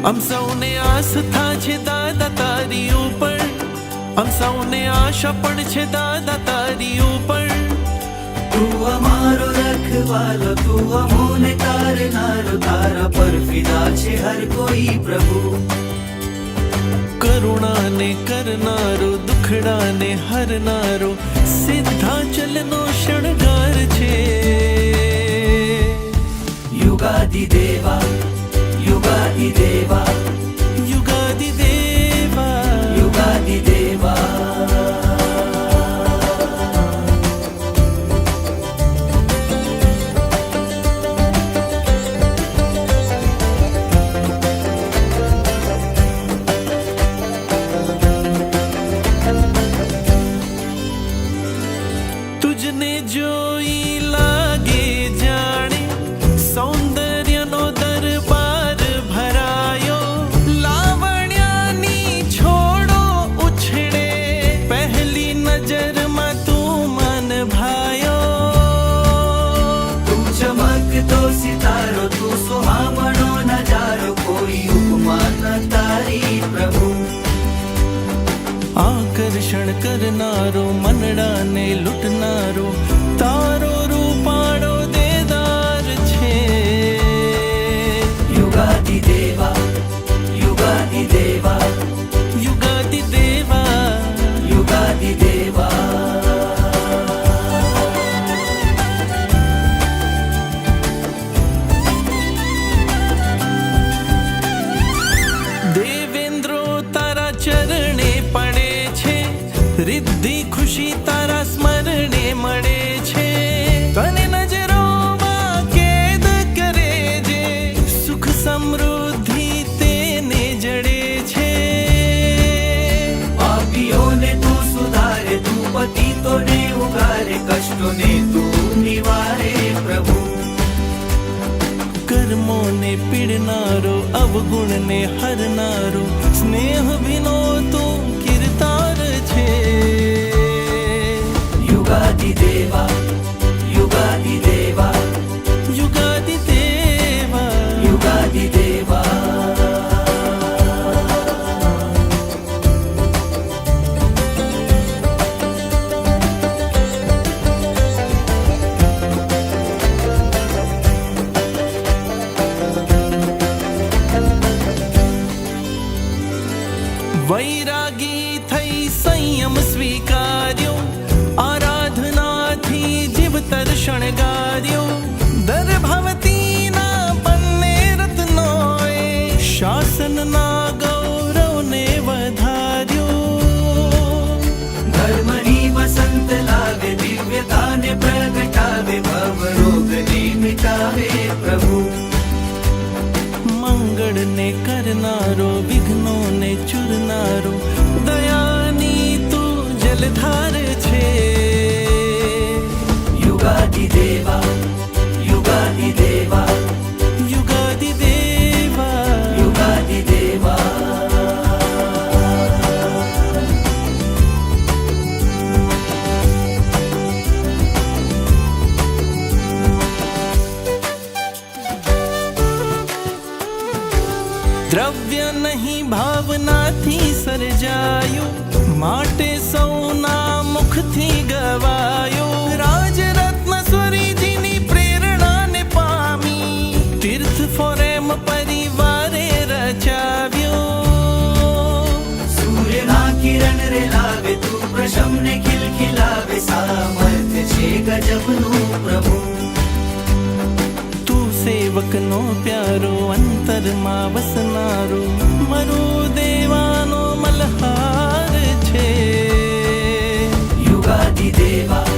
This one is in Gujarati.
આમ સૌને આસ્થા છે દાદા તારી ઉપર, આમ સૌને આશા પણ છે દાદા તારી ઉપર. તું અમારો રખવાલો, તું અમોને તારનારો, તારા પર ફિદા છે હર કોઈ પ્રભુ. કરુણાને કરનારો, દુખડાને હરનારો, સિદ્ધાચલનો શણગાર છે. યુગાદિ દેવા, યુગાદિ દેવા, યુગાદિ દેવા, યુગાદિ દેવા. તુજને જોઈ લાગે જાણે સૌંદર્યનો દરબાર ભરાયો. લાવણ્યની છોડો ઉછળે, પહેલી નજરમાં તું મન ભાયો. તું ચમકતો સિતારો, તું સુહામણો નજારો, કોઈ ઉપમા ન તારી પ્રભુ. આકર્ષણ કરનારો, મનડાને લૂંટનારો, તારો રૂપાળો દેદાર છે. યુગાદિ દેવા, યુગાદિ દેવા, યુગાદિ દેવા, યુગાદિ દેવા. દેવેન્દ્રો તારા ચરણે પડે છે, રિદ્ધિ ખુશી તારા સ્મરણે મળે છે. તને નજરોમાં કેદ કરે જે, સુખ સમૃદ્ધિ તેને જડે છે. પાપીઓને તું સુધારે, તું પતિતોને ઉગારે, કષ્ટોને તું નિવારે પ્રભુ. કર્મોને પીડનારો, અવગુણને હરનારો, સ્નેહ વિનો તું કીર્તાર છે. યુગાદિ દેવા, યુગાદિ દેવા, યુગાદિ દેવા, યુગાદિ દેવા. વૈરાગી થઈ સંયમ સ્વીકાર્યો, આરાધનાથી જીવતર શણગાર્યો. દર્ભવતીના બંને રત્નોએ શાસનના ગૌરવને વધાર્યો. ધર્મની વસંત લાવે, દિવ્યતાને પ્રગટાવે, ભવરોગને મિટાવે પ્રભુ. મંગળને કરનારો, વિઘ્નોને ચૂરનારો, દયાની તું જલધાર છે. યુગાદિ દેવા, યુગાદિ દેવા, યુગાદિ દેવા, યુગાદિ દેવા. દ્રવ્ય નહીં ભાવનાથી સર્જાયું, માટે સૌના મુખથી ગવાયું. રાજરત્ન સ્વરીજીની પ્રેરણાને પામી, તીર્થ ફોરેમ પરિવારે રચાવ્યો. સૂર્યના કિરણ રે લાવે, તું પ્રશમને ખિલખિલાવે, સામર્થ્ય છે ગજબનું પ્રભુ. તું સેવકનો પ્યારો, અંતરમાં વસનારો, મરુ દેવાનો મલહાર છે. યુગાદિ દેવા,